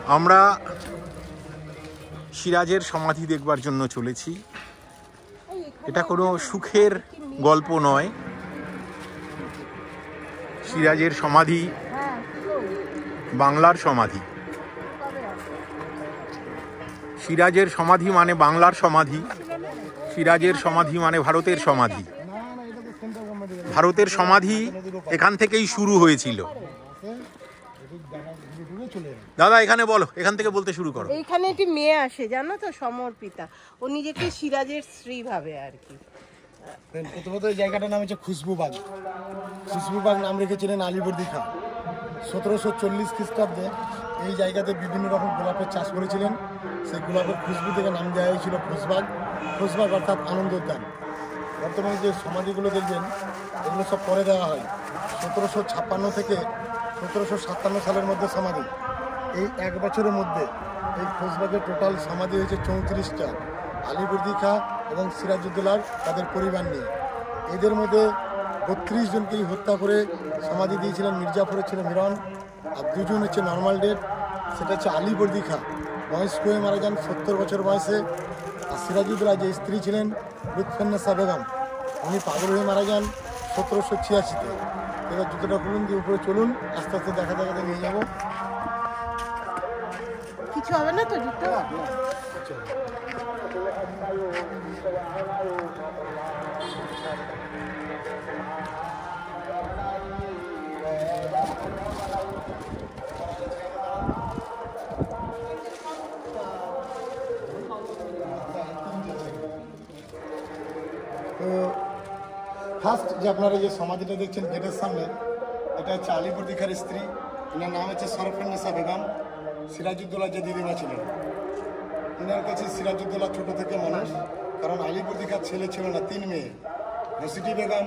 আমরা সিরাজের সমাধি দেখবার জন্য চলেছি। এটা কোনো সুখের গল্প নয়। সিরাজের সমাধি বাংলার সমাধি। সিরাজের সমাধি মানে বাংলার সমাধি, সিরাজের সমাধি মানে ভারতের সমাধি। ভারতের সমাধি এখান থেকেই শুরু হয়েছিল। দাদা এখানে বলো, এখান থেকে বলতে শুরু করো। এইখানে একটি মেয়ে আসে জানো তো, সমর্পিতা। ও নিজেকে সিরাজের স্ত্রী ভাবে আর কি। প্রথমত এই জায়গাটার নাম হচ্ছে খুশবুবাগ। খুশবুবাগ নাম রেখেছিলেন আলীবর্দী খাঁ। 1740 খ্রিস্টাব্দে এই জায়গাতে বিভিন্ন রকম গোলাপের চাষ করেছিলেন। সেই গোলাপের খুশবু থেকে নাম দেওয়া হয়েছিল খুশবাগ। খুশবাগ অর্থাৎ আনন্দ উদ্যান। বর্তমানে যে সমাধিগুলো দেখবেন এগুলো সব পরে দেওয়া হয়। 1756 থেকে 1757 সালের মধ্যে সমাধি। এই এক বছরের মধ্যে এই খুশবাগের টোটাল সমাধি হয়েছে 34টা। আলীবর্দী খাঁ এবং সিরাজউদ্দৌলার তাদের পরিবার নিয়ে। এদের মধ্যে 32 জনকেই হত্যা করে সমাধি দিয়েছিলেন মির্জাফরের ছেলে মিরন। আর 2 জন হচ্ছে নর্মাল ডেথ, সেটা হচ্ছে আলীবর্দী খাঁ বয়স্ক হয়ে মারা যান 70 বছর বয়সে। আর সিরাজউদ্দৌলা যে স্ত্রী ছিলেন লুৎফুন্নেসা বেগম, উনি পাগল হয়ে মারা যান 1786-তে। এবার জুতোটা খুলুন দিয়ে উপরে চলুন, আস্তে আস্তে দেখা দেখাতে নিয়ে যাবো। কিছু হবে না তো জুতো? তো ফার্স্ট যে আপনারা যে সমাধিটা দেখছেন গেটের সামনে, এটা হচ্ছে আলীবর্দী খাঁর স্ত্রী। এনার নাম হচ্ছে সরফুন্নেসা বেগম। সিরাজউদ্দৌলা যে দিদিমা ছিলেন, এনার কাছে সিরাজউদ্দৌলা ছোট থেকে মানুষ। কারণ আলীবর্দী খাঁর ছেলে ছিল না, 3 মেয়ে, ঘসিটি বেগম,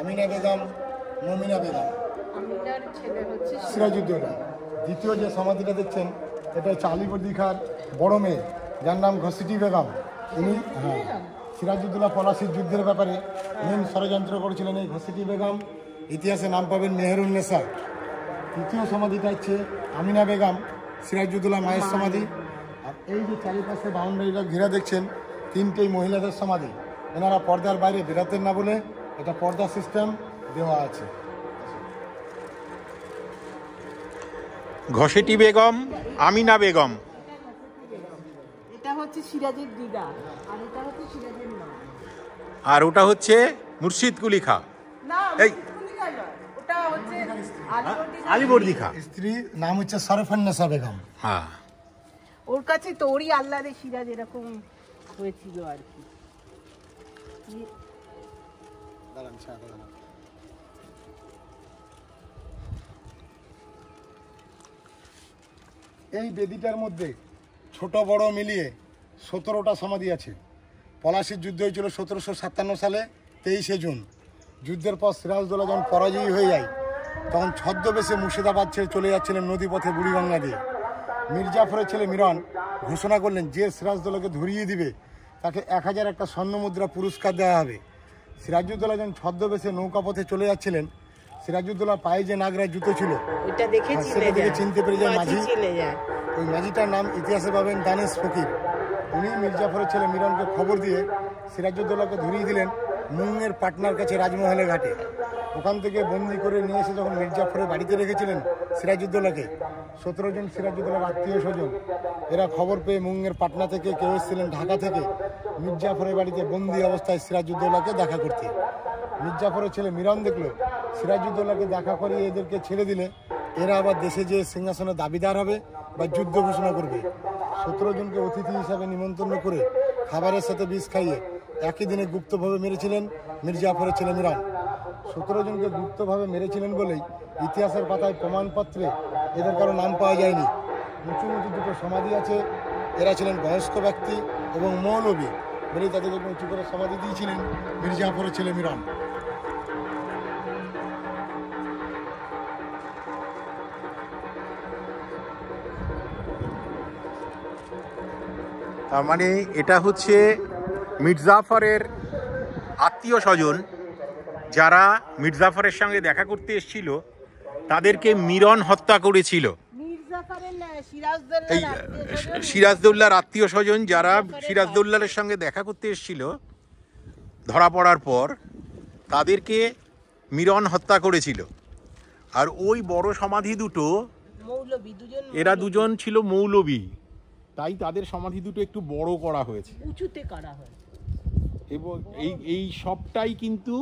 আমিনা বেগম, মমিনা বেগম। সিরাজউদ্দৌলা দ্বিতীয় যে সমাধিটা দেখছেন এটা হচ্ছে আলীবর্দী খাঁর বড় মেয়ে, যার নাম ঘসিটি বেগম। ইনি সিরাজউদ্দৌলা পলাশির যুদ্ধের ব্যাপারে মেন ষড়যন্ত্র করেছিলেন এই ঘসিটি বেগম। ইতিহাসে নাম পাবেন মেহেরুন্নেসা। তৃতীয় সমাধিটা হচ্ছে আমিনা বেগম, সিরাজউদ্দৌলা মায়ের সমাধি। আর এই যে চারিপাশে বাউন্ডারিটা ঘেরা দেখছেন, 3টেই মহিলাদের সমাধি। এনারা পর্দার বাইরে বেরোতেন না বলে এটা পর্দা সিস্টেম দেওয়া আছে। ঘসেটি বেগম, আমিনা বেগম। এটা হচ্ছে সিরাজের দিদা, আর এটা হচ্ছে সিরাজের মা। আর ওটা হচ্ছে মুর্শিদ কুলি খাঁ। না, এই ওটা হচ্ছে আলীবর্দী খাঁ স্ত্রী নাম হচ্ছে সরফুন্নেসা বেগম। হ্যাঁ, ওর কাছে তো ওরই আল্লাহরে সিরাজ এরকম হয়েছিল আর কি। এই বেদিটার মধ্যে ছোট বড় মিলিয়ে 17টা সমাধি আছে। পলাশির যুদ্ধ হয়েছিল 1757 সালে 23শে জুন। যুদ্ধের পর সিরাজউদ্দৌলা যখন পরাজয়ী হয়ে যায়, তখন ছদ্মবেশে মুর্শিদাবাদ ছেড়ে চলে যাচ্ছিলেন নদীপথে বুড়িগঙ্গা দিয়ে। মির্জাফরের ছেলে মিরন ঘোষণা করলেন যে সিরাজউদ্দৌলাকে ধরিয়ে দিবে তাকে 1000 একটা স্বর্ণমুদ্রা পুরস্কার দেওয়া হবে। সিরাজউদ্দৌলা যখন ছদ্মবেশে নৌকাপথে চলে যাচ্ছিলেন, সিরাজউদ্দৌলার পায়ে যে নাগরা জুতো ছিল সেটা দেখে চিনতে পেরে যায় মাঝি। ওই মাঝিটার নাম ইতিহাসে পাবেন দানেশ ফকির। উনি মির্জাফরের ছেলে মিরনকে খবর দিয়ে সিরাজউদ্দৌলাকে ধরিয়ে দিলেন মুঙ্গের পাটনার কাছে রাজমহলে ঘাটে। ওখান থেকে বন্দি করে নিয়ে এসে যখন মির্জাফরের বাড়িতে রেখেছিলেন সিরাজউদ্দৌলাকে, 17 জন সিরাজউদ্দৌলার আত্মীয় স্বজন এরা খবর পেয়ে মুঙ্গের পাটনা থেকে কেউ এসেছিলেন ঢাকা থেকে মির্জাফরের বাড়িতে বন্দি অবস্থায় সিরাজউদ্দৌলাকে দেখা করতে। মির্জাফরের ছেলে মিরন দেখলো সিরাজউদ্দৌলাকে দেখা করিয়ে এদেরকে ছেড়ে দিলে এরা আবার দেশে যে সিংহাসনের দাবিদার হবে বা যুদ্ধ ঘোষণা করবে। 17 জনকে অতিথি হিসাবে নিমন্ত্রণ করে খাবারের সাথে বিষ খাইয়ে একই দিনে গুপ্তভাবে মেরেছিলেন মির্জাফরের ছেলে মিরন। 17 জনকে গুপ্তভাবে মেরেছিলেন বলেই ইতিহাসের পাতায় প্রমাণপত্রে এদের কারো নাম পাওয়া যায়নি। উঁচু উঁচু 2টো সমাধি আছে। এরা ছিলেন বয়স্ক ব্যক্তি এবং মৌলবী বলেই তাদেরকে উঁচু করে সমাধি দিয়েছিলেন মির্জাফরের ছেলে মিরন। তার মানে এটা হচ্ছে মির্জাফরের আত্মীয় স্বজন যারা মির্জাফরের সঙ্গে দেখা করতে এসেছিল, তাদেরকে মিরন হত্যা করেছিল। মির্জা করেন না, সিরাজদৌল্লার এই আত্মীয়স্বজন। সিরাজদৌল্লার আত্মীয় স্বজন যারা সিরাজদৌল্লার সঙ্গে দেখা করতে এসেছিল ধরা পড়ার পর, তাদেরকে মিরন হত্যা করেছিল। আর ওই বড় সমাধি দুটো, মৌলবী দুজন, এরা দুজন ছিল মৌলবী, তাই তাদের সমাধি দুটো একটু বড় করা হয়েছে। উঁচুতে করা হয়। এবং এই সবটাই কিন্তু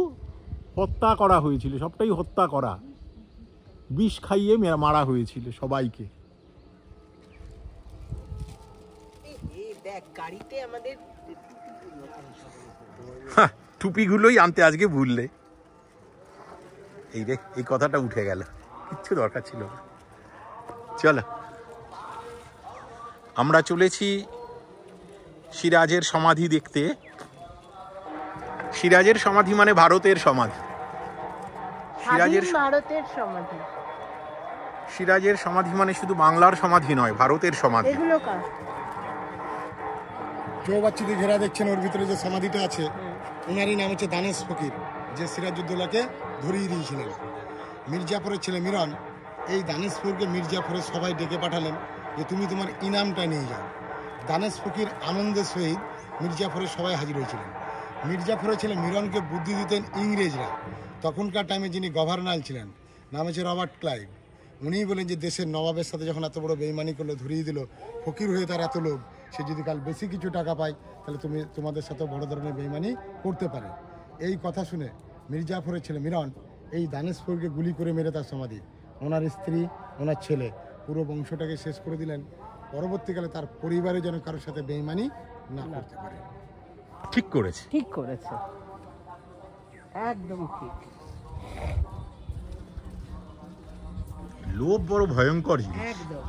হত্যা করা হয়েছিল, সবটাই হত্যা করা, বিষ খাইয়ে মারা হয়েছিল সবাইকে। এই দেখ গাড়িতে আমাদের টুপিগুলোই আনতে আজকে ভুললে। এই রে, এই কথাটা উঠে গেল, কিচ্ছু দরকার ছিল না। চলো, আমরা চলেছি সিরাজের সমাধি দেখতে। সিরাজের সমাধি মানে ভারতের সমাধি। ভারতের সমাধি। সিরাজের সমাধি মানে শুধু বাংলার সমাধি নয়, ভারতের সমাধি। এগুলো কার? চৌবাচ্চা দিয়ে ঘেরা দেখছেন, ওর ভিতরে যে সমাধিটা আছে, ওনারই নাম হচ্ছে দানেশ ফকির, যে সিরাজউদ্দৌলাকে ধরিয়ে দিয়েছিলেন। মির্জাফরের ছেলে মিরন এই দানেশ ফকিরকে মির্জাফরের সবাই ডেকে পাঠালেন যে তুমি তোমার ইনামটা নিয়ে যাও। দানেশ ফকির আনন্দের সহিত মির্জাফরের সবাই হাজির হয়েছিলেন। মির্জাফরের ছেলে মিরনকে বুদ্ধি দিতেন ইংরেজরা। তখনকার টাইমে যিনি গভর্নর ছিলেন, নাম হচ্ছে রবার্ট ক্লাইভ। উনিই বলেন যে দেশের নবাবের সাথে যখন এত বড় বেইমানি করলো, ধরিয়ে দিল, ফকির হয়ে তার এত লোভ, সে যদি কাল বেশি কিছু টাকা পায় তাহলে তোমাদের সাথে বড় ধরনের বেইমানি করতে পারে। এই কথা শুনে মির্জাফরের ছেলে মিরন এই দানেশ ফকিরকে গুলি করে মেরে তার সমাধি, ওনার স্ত্রী, ওনার ছেলে, পুরো বংশটাকে শেষ করে দিলেন। পরবর্তীকালে তার পরিবারে যেন কারোর সাথে বেইমানি না করতে পারে। ঠিক করেছে, ঠিক করেছে, একদম ঠিক। লোভ বড় ভয়ঙ্কর জিনিস। একদম।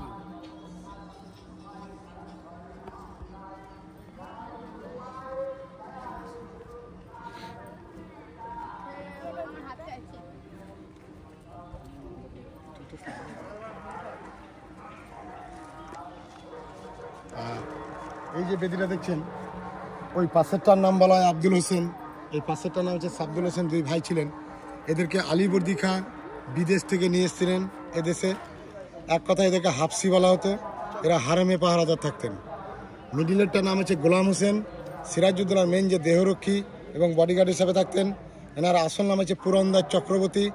এই যে বেদিটা দেখছেন, ওই পাশেরটার নাম বলা হয় আব্দুল হোসেন, এই পাশেরটার নাম হচ্ছে সাবদুল হোসেন। দুই ভাই ছিলেন। এদেরকে আলীবর্দী খাঁ বিদেশ থেকে নিয়ে এসেছিলেন এদেশে। এক কথায় এদেরকে হাফসি বলা হতো। এরা হারেমে পাহারাদার থাকতেন। মিডিলেরটার নাম হচ্ছে গোলাম হোসেন, সিরাজউদ্দৌলার মেন যে দেহরক্ষী এবং বডিগার্ড হিসাবে থাকতেন। এনার আসল নাম হচ্ছে পুরন্দর চক্রবর্তী।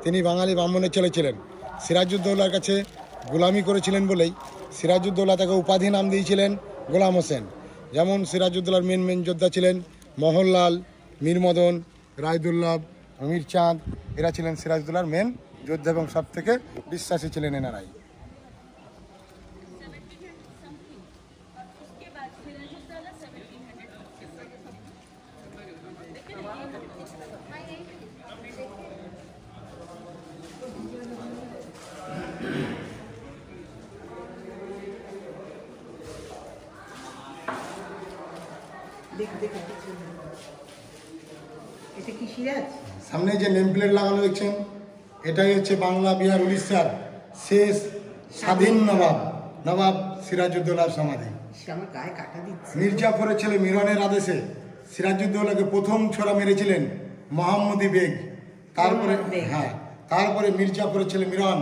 তিনি বাঙালি ব্রাহ্মণের ছেলে ছিলেন। সিরাজউদ্দৌলার কাছে গোলামি করেছিলেন বলেই সিরাজউদ্দৌলা তাকে উপাধি নাম দিয়েছিলেন গোলাম হোসেন। যেমন সিরাজউদ্দৌলার মেন যোদ্ধা ছিলেন মোহনলাল, মীর মদন, রায়দুল্লভ, অমির চাঁদ। এরা ছিলেন সিরাজউদ্দৌলার মেন যোদ্ধা এবং সব থেকে বিশ্বাসী ছিলেন এনারাই। এটা কি সিরাজ? সামনে যে নেম প্লেট লাগানো দেখছেন, এটাই হচ্ছে বাংলা, বিহার, উড়িষ্যার শেষ স্বাধীন নবাব সিরাজউদ্দৌলার সমাধি। আমার গায়ে কাটা দিচ্ছে। মির্জাফরের ছেলে মিরনের আদেশে সিরাজউদ্দৌলাকে প্রথম ছোড়া মেরেছিলেন মোহাম্মদী বেগ। তারপরে মির্জাফরের ছেলে মিরন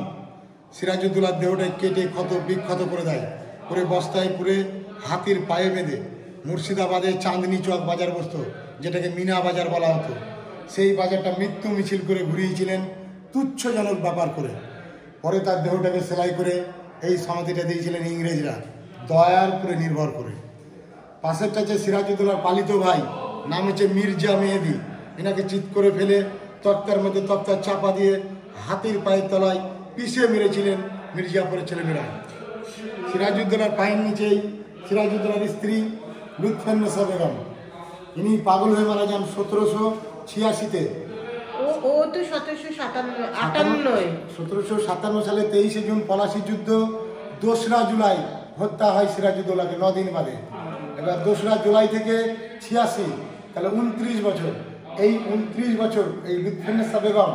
সিরাজউদ্দৌলার দেহটাকে কেটে বিক্ষত করে দেয়, করে বস্তায় পুরে হাতির পায়ে বেঁধে মুর্শিদাবাদে চাঁদনি চক বাজার বসত, যেটাকে মিনা বাজার বলা হতো। সেই বাজারটা মৃত্যু মিছিল করে ঘুরিয়েছিলেন তুচ্ছজনক ব্যাপার করে। পরে তার দেহটাকে সেলাই করে এই সমাধিটা দিয়েছিলেন ইংরেজরা দয়ার উপরে নির্ভর করে। পাশেরটা হচ্ছে সিরাজউদ্দৌলার পালিত ভাই, নাম হচ্ছে মির্জা মেহেদি। এনাকে চিৎ করে ফেলে তক্তার মধ্যে তক্তার চাপা দিয়ে হাতির পায়ের তলায় পিষে মেরেছিলেন মির্জাফরের ছেলে মিরন। সিরাজউদ্দৌলার পায়ের নিচেই সিরাজউদ্দৌলার স্ত্রী লুৎফুন্নেসা বেগম, ইনি পাগল হয়ে মারা যান 1786-তে। ও তো 1757 সালে 23শে জুন পলাশী যুদ্ধ, 2রা জুলাই হত্যা হয় সিরাজউদ্দৌলাকে 9 দিন বাদে। এবার 2রা জুলাই থেকে 86, তাহলে 29 বছর। এই 29 বছর এই লুৎফুন্নেসা বেগম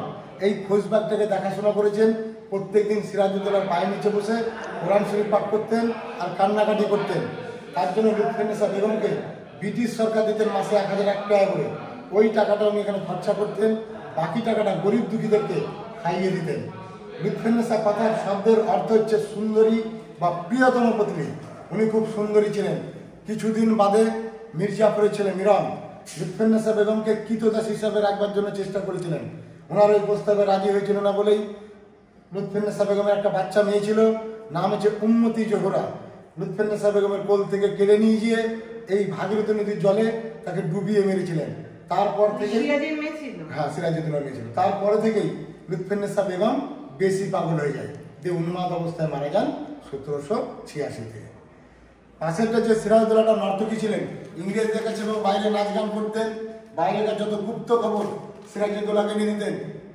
এই খোঁজবাগটাকে দেখাশোনা করেছেন। প্রত্যেকদিন সিরাজউদ্দৌলার পায়ের নিচে বসে কোরআন শরীফ পাঠ করতেন আর কান্নাকাটি করতেন। তার জন্য লুৎফুন্নেসা বেগমকে ব্রিটিশ সরকার দিতেন মাসে 1001 টাকা করে। ওই টাকাটা উনি এখানে খরচা করতেন, বাকি টাকাটা গরিব দুঃখীদেরকে খাইয়ে দিতেন। লুৎফুন্নেসা কথার শব্দের অর্থ হচ্ছে সুন্দরী বা প্রিয়তম পত্নী, উনি খুব সুন্দরী ছিলেন। কিছুদিন বাদে মির্জাপুরের ছেলে মিরন লুৎফুন্নেসা বেগমকে কৃতদাস হিসাবে রাখবার জন্য চেষ্টা করেছিলেন। ওনার ওই প্রস্তাবে রাজি হয়েছিল না বলেই লুৎফুন্নেসা বেগমের একটা বাচ্চা মেয়ে ছিল, নাম হচ্ছে উম্মতি জোহরা। লুৎফুন্নেসা বেগমের কোল থেকে কেড়ে নিয়ে গিয়ে এই ভাগীরথী নদীর জলে তাকে ডুবিয়ে মেরেছিলেন। তারপর থেকে সিরাজের মেয়ে ছিল। হ্যাঁ, সিরাজউদ্দৌলার মেয়ে ছিল। তারপরে থেকেই লুৎফুন্নেসা বেগম বেশি পাগল হয়ে যায়, দিয়ে উন্মাদ অবস্থায় মারা যান 1786-তে। পাশেরটা যে সিরাজউদ্দৌলাটা নর্তকী ছিলেন, ইংরেজদের কাছে বাইরে নাচ গান করতেন, বাইরেকার যত গুপ্ত খবর সিরাজউদ্দৌলাকে নিয়ে দিতেন।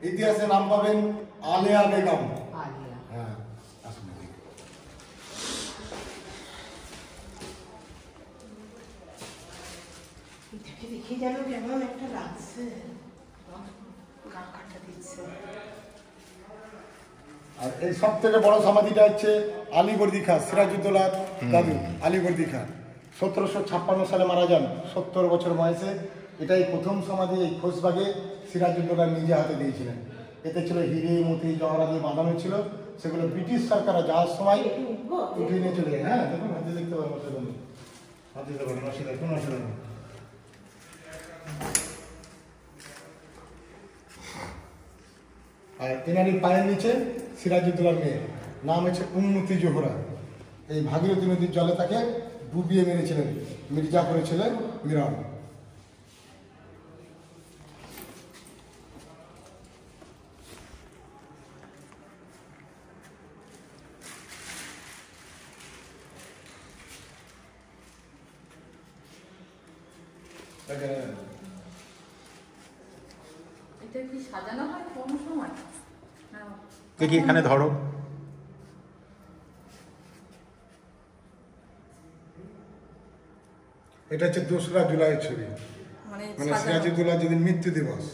ইতিহাসে নাম পাবেন আলেয়া বেগম। আলিয়া। হ্যাঁ, আসুন এদিকে। এটাকে দেখে যেন কেমন একটা লাগছে, গা কাটা দিচ্ছে। আর এই সব থেকে বড় সমাধিটা হচ্ছে আলীবর্দী খাঁ, সিরাজউদ্দৌলার দাদু আলীবর্দী খাঁ। 1756 সালে মারা যান 70 বছর বয়সে। এটাই প্রথম সমাধি এই খোশবাগে সিরাজউদ্দৌলা নিজে হাতে দিয়েছিলেন। এতে ছিল হিরে মতি জহরা দিয়ে বাঁধানো ছিল, সেগুলো ব্রিটিশ সরকাররা যাওয়ার সময় উঠিয়ে নিয়ে চলে যায়। হ্যাঁ, দেখুন হাতে দেখতে পারেন, অসুবিধা নেই, হাতে দেখতে পারেন, অসুবিধা কোনো অসুবিধা নেই। আর এনারই পায়ের নিচে সিরাজউদ্দৌলার মেয়ে, নাম হচ্ছে উম্মতি জোহরা। এই ভাগীরথী নদীর জলে তাকে ডুবিয়ে মেরেছিলেন মির্জাপুরের ছেলে মিরন। এটা কি সাজানো হয় কোন সময়? না, দেখি এখানে ধরো। এটা হচ্ছে 2রা জুলাইয়ের ছবি, মানে মানে সাজানো, সিরাজউদ্দৌলার যেদিন মৃত্যু দিবস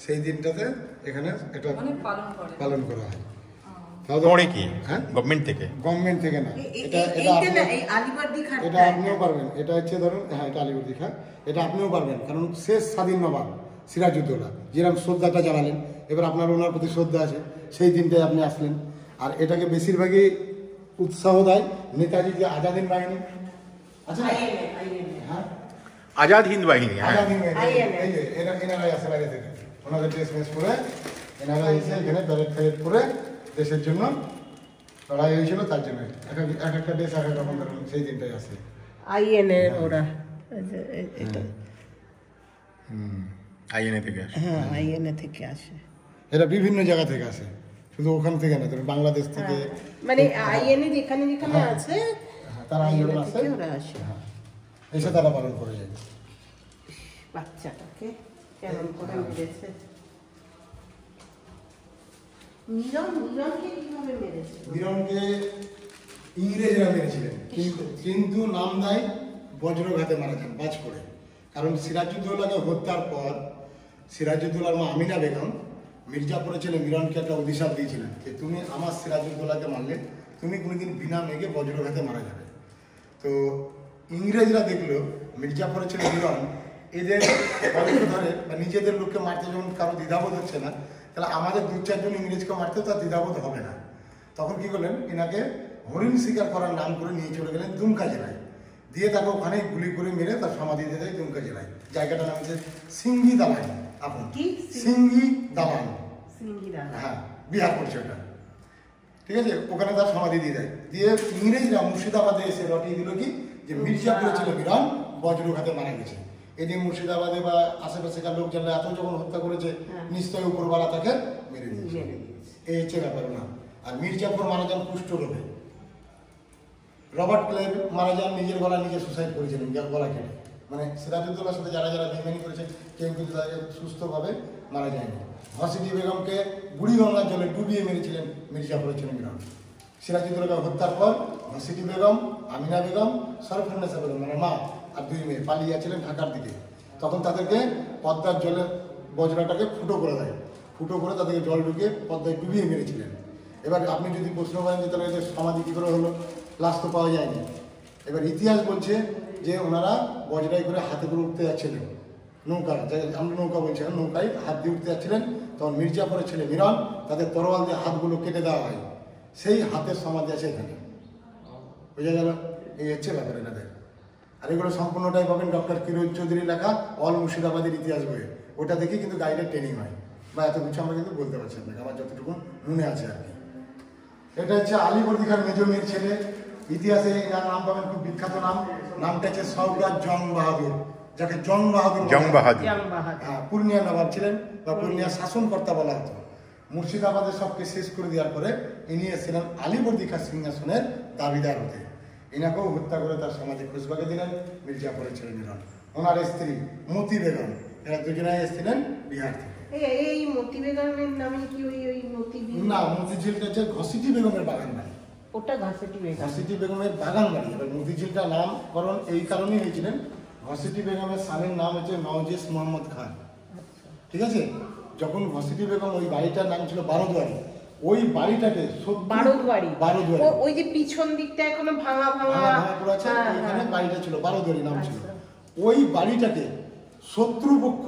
সেই দিনটাতে এখানে এটা মানে পালন করে। পালন করা হয়। পরে কি হ্যাঁ, গভর্নমেন্ট থেকে? গভর্নমেন্ট থেকে না, এটা এটা এইটা আপনি- না, এই আলিবর্দী খান। এটা আপনিও পারবেন। এটা হচ্ছে ধরুন, হ্যাঁ এটা আলীবর্দী খাঁ, এটা আপনিও পারবেন, কারণ শেষ স্বাধীন নবাব সিরাজউদ্দৌলা যেরকম শ্রদ্ধাটা জানালেন, এবার আপনার ওনার প্রতি শ্রদ্ধা আছে, সেই দিনটাই আপনি আসলেন। আর এটাকে বেশিরভাগই উৎসাহ দেয় নেতাজি যে আজাদ হিন্দ বাহিনী আছে না? হ্যাঁ, আজাদ হিন্দ বাহিনী। হ্যাঁ, আজাদ হিন্দ বাহিনী, এই যে এনারাই আসে বাইরে থেকে, ওনাদের ড্রেস মেস পরে এনারা এসে এখানে প্যারেড ফ্যারেড করে দেশের জন্য লড়াই হয়েছিল, তার জন্য এক একটা দেশ এক এক রকম ধরুন সেই দিনটাই আসে। আইএনএ ওরা, এটা আইএনএ থেকে আসে। হ্যাঁ আইএনএ থেকে আসে। এরা বিভিন্ন জায়গা থেকে আসে, শুধু ওখান থেকে না, ধরুন বাংলাদেশ থেকে, মানে আইএনএ যেখানে যেখানে আছে তারা আন্দোলন আইএনএ আসে, থেকে ওরা আসে। হ্যাঁ, এসে তারা পালন করে যায়। বাচ্চাটাকে কেমন করে মেরেছে। মিরনকে কিভাবে মেরেছে? মিরনকে ইংরেজরা মেরেছিলেন, কিন্তু নাম দেয় বজ্রঘাতে মারা যান, বাজ পড়ে। কারণ সিরাজউদ্দৌলাকে হত্যার পর সিরাজউদ্দৌলার মা আমিনা বেগম মির্জাপুরের ছেলে মিরনকে একটা অভিশাপ দিয়েছিলেন যে তুমি আমার সিরাজউদ্দৌলাকে মারলে তুমি কোনোদিন বিনা মেঘে বজ্রঘাতে মারা যাবে। তো ইংরেজরা দেখলো মির্জাপুরের ছেলে মিরন এদের ধরে বা নিজেদের লোককে মারতে যখন কারো দ্বিধাবোধ হচ্ছে না, তাহলে আমাদের 2-4 জন ইংরেজকে মারতেও তার দ্বিধাবোধ হবে না। তখন কি করলেন, এনাকে হরিণ শিকার করার নাম করে নিয়ে চলে গেলেন দুমকা জেলায়, দিয়ে তাকে ওখানে গুলি করে মেরে তার সমাধি দিয়ে দেয় দুমকা জেলায়। জায়গাটার নাম হচ্ছে সিঙ্গি দালান। আপন কি? সিঙ্গি দালান, সিঙ্গিরা। হ্যাঁ বিহার করছে ওটা, ঠিক আছে। ওখানে তার সমাধি দিয়ে দেয়, দিয়ে ইংরেজরা মুর্শিদাবাদে এসে রটিয়ে দিল কি যে মির্জাপুরের ছেলে মিরন বজ্রঘাতে মারা গেছে। এদিন মুর্শিদাবাদে বা আশেপাশেকার লোকজনরা এত যখন হত্যা করেছে, নিশ্চয়ই উপরওয়ালা তাকে মেরে দিয়েছে। এই হচ্ছে ব্যাপার না। আর মির্জাপুর মারা যান কুষ্ঠরোগে। রবার্ট ক্লেভ মারা যান নিজের গলা নিজে সুসাইড করেছিলেন, গলা কেটে। মানে সিরাজউদ্দৌলার সাথে যারা যারা বেইমানি করেছে কেউ কিন্তু তাদের সুস্থভাবে মারা যায়নি। হসিটি বেগমকে বুড়িগঙ্গার জলে ডুবিয়ে মেরেছিলেন মির্জাপুরের ছেলে মিরন। সিরাজউদ্দৌলাকে হত্যার পর হসিটি বেগম, আমিনা বেগম, সরফুন্নেসা বেগম মানে মা আর 2 মেয়ে পালিয়েছিলেন ঢাকার দিকে। তখন তাদেরকে পদ্মার জলের বজ্রাটাকে ফুটো করে দেয়, ফুটো করে তাদেরকে জল ঢুকিয়ে পদ্মায় ডুবিয়ে মেরেছিলেন। এবার আপনি যদি প্রশ্ন করেন যে তাহলে এদের সমাধি কী করে হলো, লাশ তো পাওয়া যায়নি। এবার ইতিহাস বলছে যে ওনারা বজরাই করে হাতে করে উঠতে যাচ্ছিলেন, নৌকা, আমরা নৌকা বলছি, নৌকায় হাত দিয়ে উঠতে যাচ্ছিলেন, তখন মির্জাপুরের ছেলে মিরন তাদের তরোয়াল দিয়ে হাতগুলো কেটে দেওয়া হয়, সেই হাতের সমাধি আছে এখানে। বোঝা গেল? এই হচ্ছে ব্যাপার এনাদের। আর এগুলো সম্পূর্ণটাই পাবেন ডক্টর কিরোজ চৌধুরীর লেখা অল মুর্শিদাবাদের ইতিহাস বইয়ে। ওটা দেখে কিন্তু গাইডের ট্রেনিং হয়, বা এত কিছু আমরা কিন্তু বলতে পারছি আপনাকে, আমার যতটুকু মনে আছে আর কি। এটা হচ্ছে আলীবর্দী খান মেজর মেয়ের ছেলে। ইতিহাসে যার নাম পাবেন খুব বিখ্যাত নাম, নামটা হচ্ছে সৌগাত জং বাহাদুর, যাকে জং বাহাদুর হ্যাঁ, পূর্ণিয়া নবাব ছিলেন বা পূর্ণিয়ার শাসনকর্তা বলা হতো। মুর্শিদাবাদের সবকে শেষ করে দেওয়ার পরে ইনি এসেছিলেন আলীবর্দী খান সিংহাসনের দাবিদার হতে। ইনাকেও হত্যা করে তার সমাজে খুশবাকে দিলেন, মির্জাপুরে ছেড়ে নিলেন। ওনার স্ত্রী মতি বেগম, এরা দুজনাই এসেছিলেন বিহার থেকে। এই মতি বেগমের নামে কি ওই মতি না, মতিঝিলটা হচ্ছে ঘসিটি বেগমের বাগান বাড়ি। ওটা ঘাসেটি বেগম, ঘসিটি বেগমের বাগান বাড়ি। এবার মতিঝিলটা নামকরণ এই কারণেই হয়েছিলেন, ঘসিটি বেগমের স্বামীর নাম হচ্ছে নওজেস মোহাম্মদ খান। ঠিক আছে? যখন ঘসিটি বেগম, ওই বাড়িটার নাম ছিল বারোদুয়ারি, ওই বাড়িটাকে বারোদুয়ারি, বারোদুয়ারি ওই যে পিছন দিকটা এখনো ভাঙা ভাঙা পুরো আছে, ওইখানে বাড়িটা ছিল বারোদুয়ারি নাম ছিল। ওই বাড়িটাকে শত্রুপক্ষ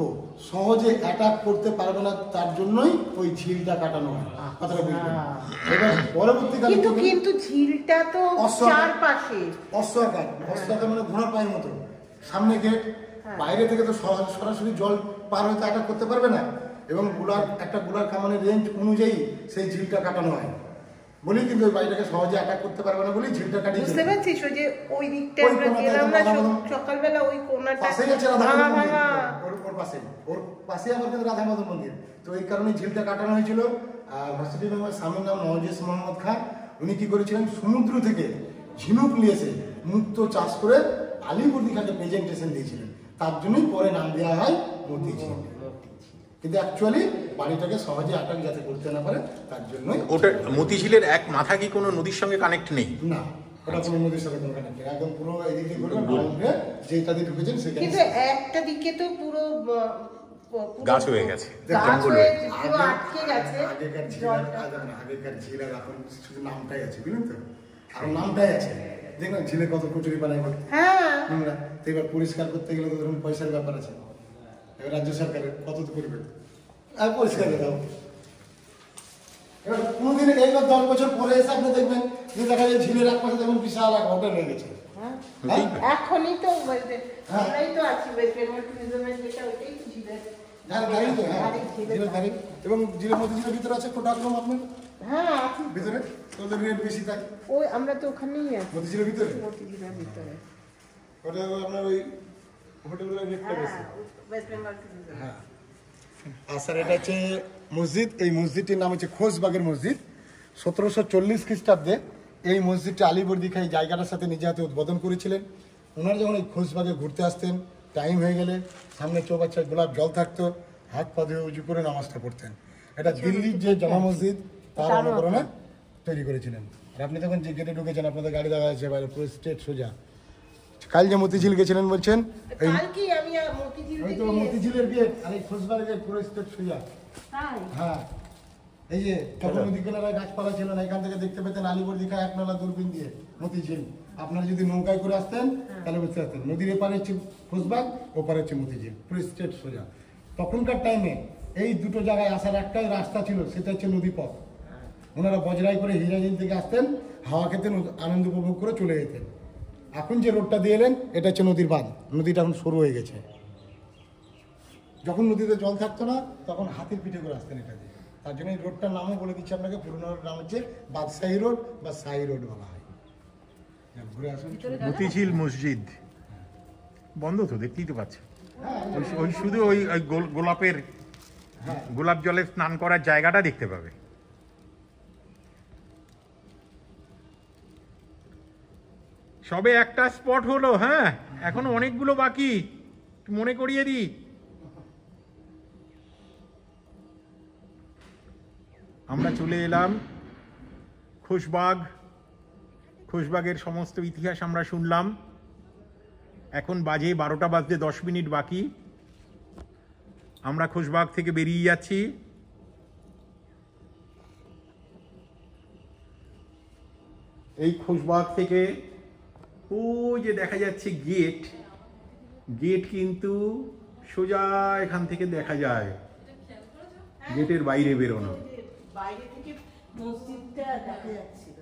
সহজে অ্যাটাক করতে পারবে না, তার জন্যই ওই ঝিলটা কাটানো হয়। কথাটা বুঝবেন? এবার পরবর্তীকালে কিন্তু ঝিলটা তো চারপাশে অশ্বআকার, অশ্বআকার মানে ঘোড়ার পায়ের মতো, সামনে গেট, বাইরে থেকে তো সরাসরি জল পার হতে অ্যাটাক করতে পারবে না, এবং একটা গোলার কামানের রেঞ্জ অনুযায়ী সেই ঝিলটা কাটানো হয় বলি, কিন্তু ওই বাড়িটাকে সহজে অ্যাটাক করতে পারবে না বলি ঝিলটা কাটিয়ে। বুঝতে পারছিস? ওই যে ওই দিকটা আমরা গেলাম না সকালবেলা, ওই কোণাটা পাশেই আছে রাধা মন্দির, ওর পাশে আবার কিন্তু রাধা মাধব মন্দির। তো এই কারণে ঝিলটা কাটানো হয়েছিল। আর ঘসিটি বেগমের স্বামীর নাম নওজেস মোহাম্মদ খান। উনি কি করেছিলেন, সমুদ্র থেকে ঝিনুক নিয়ে এসে মুক্ত চাষ করে আলীবর্দী খানকে প্রেজেন্টেশন দিয়েছিলেন, তার জন্যই পরে নাম দেওয়া হয় মতিঝিল। কিন্তু অ্যাকচুয়ালি বাড়িটাকে সহজে অ্যাটাক যাতে করতে না পারে তার জন্যই। ওটা মতিঝিলের এক মাথা কি কোনো নদীর সঙ্গে কানেক্ট নেই? না, ওটা কোনো নদীর সাথে কোনো কানেক্ট নেই, একদম পুরো এদিকে ঘুরে যেটা দিয়ে ঢুকেছেন সেখানে। কিন্তু একটা দিকে তো পুরো গাছ হয়ে গেছে, গাছ হয়ে পুরো আটকে গেছে। আগেকার ঝিলের এখন শুধু নামটাই আছে, বুঝলেন তো? এখন নামটাই আছে। দেখুন ঝিলে কত কচুরি বানাই বলে। হ্যাঁ, নোংরা তো এবার পরিষ্কার করতে গেলে তো ধরুন পয়সার ব্যাপার আছে। এবার রাজ্য সরকারের কত তো করবে, আর পরিষ্কার করে দাও। এবার কোনোদিন এইবার 10 বছর পরে এসে আপনি দেখবেন যে দেখা যায় ঝিলের এক পাশে যেমন বিশাল এক হোটেল হয়ে গেছে। এখনই তো আমরাই তো আছি ওয়েস্ট বেঙ্গল ট্যুরিজমের, যেটা ওইটাই তো ঝিলের এবং ঝিলের মধ্যে ঝিলের ভিতরে আছে কোটাগ্রাম আপনার। হ্যাঁ, ভিতরে তোদের রেট বেশি থাকে। ওই আমরা তো ওখানেই আছি মতিঝিলের ভিতরে, মতিঝিলের ভিতরে। ওটা আপনার ওই হোটেলগুলোর রেটটা বেশি। West Bengal tourism. হ্যাঁ। আর স্যার এটা হচ্ছে মসজিদ, এই মসজিদটির নাম হচ্ছে খোশবাগের মসজিদ। 1740 খ্রিস্টাব্দে এই মসজিদটি আলীবর্দী খান এই জায়গাটার সাথে নিজে হাতে উদ্বোধন করেছিলেন। ওনারা যখন এই খোশবাগে ঘুরতে আসতেন, টাইম হয়ে গেলে সামনে চৌবাচ্চায় গোলাপ জল থাকতো, হাত পা ধুয়ে উজু করে নামাজটা পড়তেন। এটা দিল্লির যে জামা মসজিদ তার অনুকরণে তৈরি করেছিলেন। আর আপনি তখন যে গেটে ঢুকেছেন, আপনাদের গাড়ি দেখা যাচ্ছে বাইরে পুরো স্ট্রেট সোজা। কাল যে মতিঝিল গেছিলেন বলছেন, এই কালকে আমি মতিঝিল ওই তো মতিঝিলের গেট আর এই খোশবাগের গেট পুরো স্ট্রেট সোজা। তাই? হ্যাঁ, এই যে তখন ওই দিকে গাছপালা ছিল না, এখান থেকে দেখতে পেতেন আলীবর্দী খান একনালা দূরবীন দিয়ে মতিঝিল। আপনারা যদি নৌকায় করে আসতেন তাহলে বুঝতে পারতেন নদীর এপারে হচ্ছে খোশবাগ, ওপারে হচ্ছে মতিঝিল, পুরো স্ট্রেট সোজা। তখনকার টাইমে এই দুটো জায়গায় আসার একটাই রাস্তা ছিল, সেটা হচ্ছে নদীপথ। ওনারা বজরাই করে হিরাজিল থেকে আসতেন, হাওয়া খেতেন, আনন্দ উপভোগ করে চলে যেতেন। এখন যে রোডটা দিয়ে এলেন এটা হচ্ছে নদীর বাঁধ, নদীটা এখন শুরু হয়ে গেছে। যখন নদীতে জল থাকতো না তখন হাতির পিঠে করে আসতেন এটা দিয়ে, তার জন্য এই রোডটার নামও বলে দিচ্ছি আপনাকে, পুরোনো নাম হচ্ছে বাদশাহী রোড বা শাহী রোড বলা হয়। ঘুরে আসুন। মতিঝিল মসজিদ বন্ধ তো, দেখতেই তো পাচ্ছি। ওই শুধু ওই গোলাপের গোলাপ জলে স্নান করার জায়গাটা দেখতে পাবে। সবে একটা স্পট হলো, হ্যাঁ এখনো অনেকগুলো বাকি, মনে করিয়ে দিই। আমরা চলে এলাম খোশবাগ। খোশবাগের সমস্ত ইতিহাস আমরা শুনলাম। এখন বাজে 12টা বাজতে 10 মিনিট বাকি। আমরা খোশবাগ থেকে বেরিয়ে যাচ্ছি। এই খোশবাগ থেকে ওই যে দেখা যাচ্ছে গেট, গেট কিন্তু সোজা এখান থেকে দেখা যায়, গেটের বাইরে বেরোনো। বাইরে থেকে মসজিদটা দেখা যাচ্ছিল।